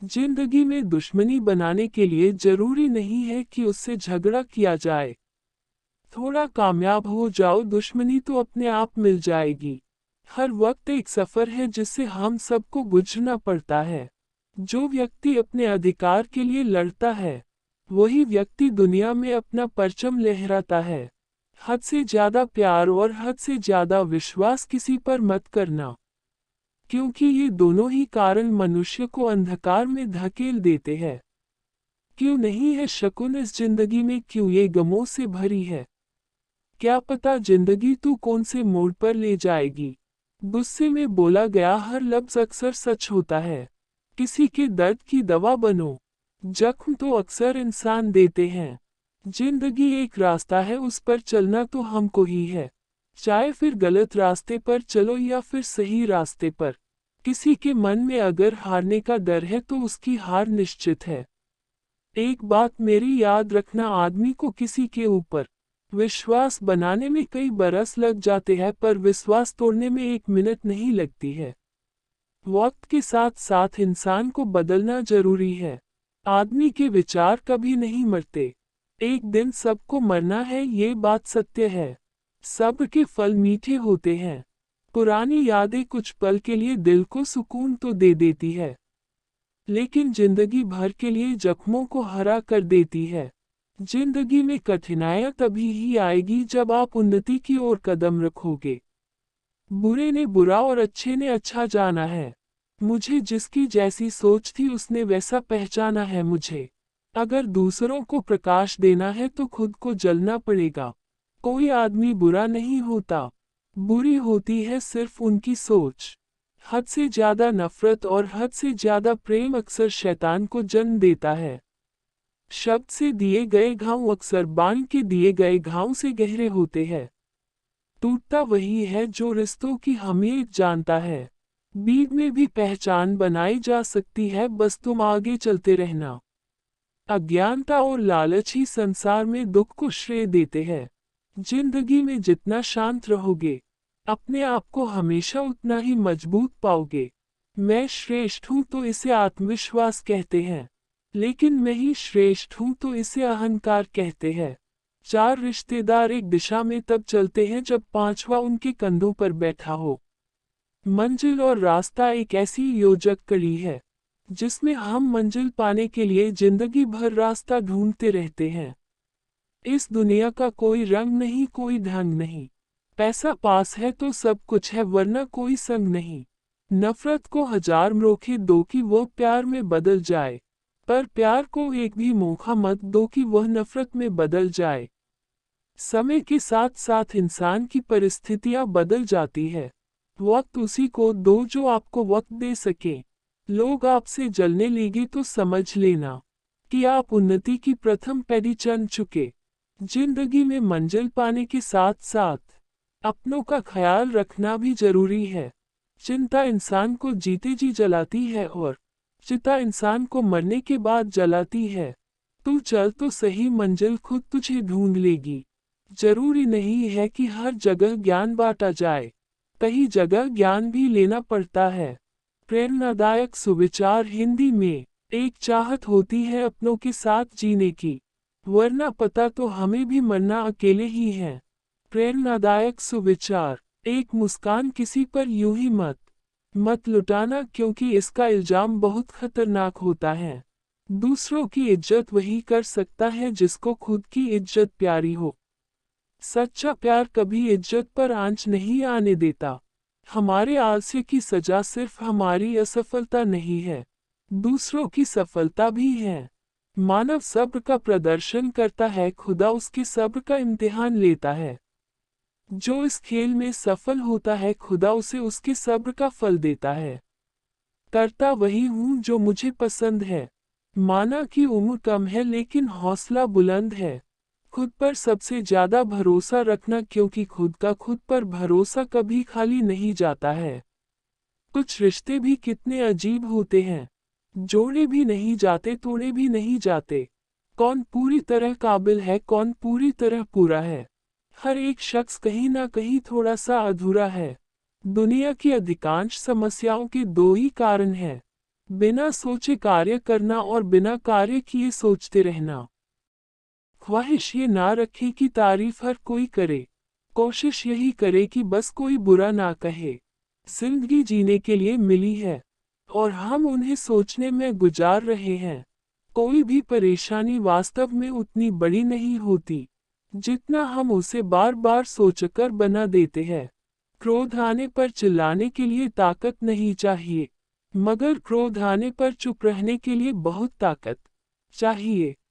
जिंदगी में दुश्मनी बनाने के लिए जरूरी नहीं है कि उससे झगड़ा किया जाए। थोड़ा कामयाब हो जाओ, दुश्मनी तो अपने आप मिल जाएगी। हर वक्त एक सफर है जिससे हम सबको गुजरना पड़ता है। जो व्यक्ति अपने अधिकार के लिए लड़ता है, वही व्यक्ति दुनिया में अपना परचम लहराता है। हद से ज्यादा प्यार और हद से ज्यादा विश्वास किसी पर मत करना, क्योंकि ये दोनों ही कारण मनुष्य को अंधकार में धकेल देते हैं। क्यों नहीं है शकुन इस जिंदगी में, क्यों ये गमों से भरी है? क्या पता जिंदगी तू कौन से मोड़ पर ले जाएगी। गुस्से में बोला गया हर लफ्ज अक्सर सच होता है। किसी के दर्द की दवा बनो। जख्म तो अक्सर इंसान देते हैं। जिंदगी एक रास्ता है, उस पर चलना तो हमको ही है। चाहे फिर गलत रास्ते पर चलो या फिर सही रास्ते पर। किसी के मन में अगर हारने का डर है तो उसकी हार निश्चित है। एक बात मेरी याद रखना, आदमी को किसी के ऊपर विश्वास बनाने में कई बरस लग जाते हैं, पर विश्वास तोड़ने में 1 मिनट नहीं लगती है। वक्त के साथ साथ इंसान को बदलना जरूरी है। आदमी के विचार कभी नहीं मरते। एक दिन सबको मरना है, ये बात सत्य है। सब्र के फल मीठे होते हैं। पुरानी यादें कुछ पल के लिए दिल को सुकून तो दे देती है, लेकिन जिंदगी भर के लिए जख्मों को हरा कर देती है। जिंदगी में कठिनाइयां तभी ही आएगी जब आप उन्नति की ओर कदम रखोगे। बुरे ने बुरा और अच्छे ने अच्छा जाना है। मुझे जिसकी जैसी सोच थी उसने वैसा पहचाना है मुझे। अगर दूसरों को प्रकाश देना है तो खुद को जलना पड़ेगा। कोई आदमी बुरा नहीं होता, बुरी होती है सिर्फ उनकी सोच। हद से ज्यादा नफरत और हद से ज्यादा प्रेम अक्सर शैतान को जन्म देता है। शब्द से दिए गए घाव अक्सर बाण के दिए गए घाव से गहरे होते हैं। टूटता वही है जो रिश्तों की अहमियत जानता है। बीच में भी पहचान बनाई जा सकती है, बस तुम आगे चलते रहना। अज्ञानता और लालच ही संसार में दुख को श्रेय देते हैं। जिंदगी में जितना शांत रहोगे, अपने आप को हमेशा उतना ही मजबूत पाओगे। मैं श्रेष्ठ हूँ तो इसे आत्मविश्वास कहते हैं, लेकिन मैं ही श्रेष्ठ हूँ तो इसे अहंकार कहते हैं। 4 रिश्तेदार एक दिशा में तब चलते हैं जब 5वां उनके कंधों पर बैठा हो। मंजिल और रास्ता एक ऐसी योजक कड़ी है जिसमें हम मंजिल पाने के लिए जिंदगी भर रास्ता ढूंढते रहते हैं। इस दुनिया का कोई रंग नहीं, कोई ढंग नहीं। पैसा पास है तो सब कुछ है, वरना कोई संग नहीं। नफरत को 1000 मौके दो कि वो प्यार में बदल जाए, पर प्यार को एक भी मौका मत दो कि वह नफरत में बदल जाए। समय के साथ साथ इंसान की परिस्थितियां बदल जाती है। वक्त उसी को दो जो आपको वक्त दे सके। लोग आपसे जलने लगे तो समझ लेना कि आप उन्नति की प्रथम पैड़ी चढ़ चुके। जिंदगी में मंजिल पाने के साथ साथ अपनों का ख्याल रखना भी जरूरी है। चिंता इंसान को जीते जी जलाती है और चिता इंसान को मरने के बाद जलाती है। तू चल तो सही, मंजिल खुद तुझे ढूंढ लेगी। जरूरी नहीं है कि हर जगह ज्ञान बांटा जाए, कई जगह ज्ञान भी लेना पड़ता है। प्रेरणादायक सुविचार हिंदी में, एक चाहत होती है अपनों के साथ जीने की, वरना पता तो हमें भी मरना अकेले ही है। प्रेरणादायक सुविचार, एक मुस्कान किसी पर यूं ही मत लुटाना, क्योंकि इसका इल्जाम बहुत खतरनाक होता है। दूसरों की इज्जत वही कर सकता है जिसको खुद की इज्जत प्यारी हो। सच्चा प्यार कभी इज्जत पर आंच नहीं आने देता। हमारे आलस्य की सजा सिर्फ हमारी असफलता नहीं है, दूसरों की सफलता भी है। मानव सब्र का प्रदर्शन करता है, खुदा उसके सब्र का इम्तिहान लेता है। जो इस खेल में सफल होता है, खुदा उसे उसके सब्र का फल देता है। करता वही हूँ जो मुझे पसंद है। माना कि उम्र कम है लेकिन हौसला बुलंद है। खुद पर सबसे ज्यादा भरोसा रखना, क्योंकि खुद का खुद पर भरोसा कभी खाली नहीं जाता है। कुछ रिश्ते भी कितने अजीब होते हैं, जोड़े भी नहीं जाते, तोड़े भी नहीं जाते। कौन पूरी तरह काबिल है, कौन पूरी तरह पूरा है। हर एक शख्स कहीं ना कहीं थोड़ा सा अधूरा है। दुनिया की अधिकांश समस्याओं के 2 ही कारण हैं। बिना सोचे कार्य करना और बिना कार्य किए सोचते रहना। ख्वाहिश ये ना रखे कि तारीफ हर कोई करे। कोशिश यही करे कि बस कोई बुरा ना कहे। जिंदगी जीने के लिए मिली है और हम उन्हें सोचने में गुजार रहे हैं। कोई भी परेशानी वास्तव में उतनी बड़ी नहीं होती जितना हम उसे बार बार सोचकर बना देते हैं। क्रोध आने पर चिल्लाने के लिए ताकत नहीं चाहिए, मगर क्रोध आने पर चुप रहने के लिए बहुत ताकत चाहिए।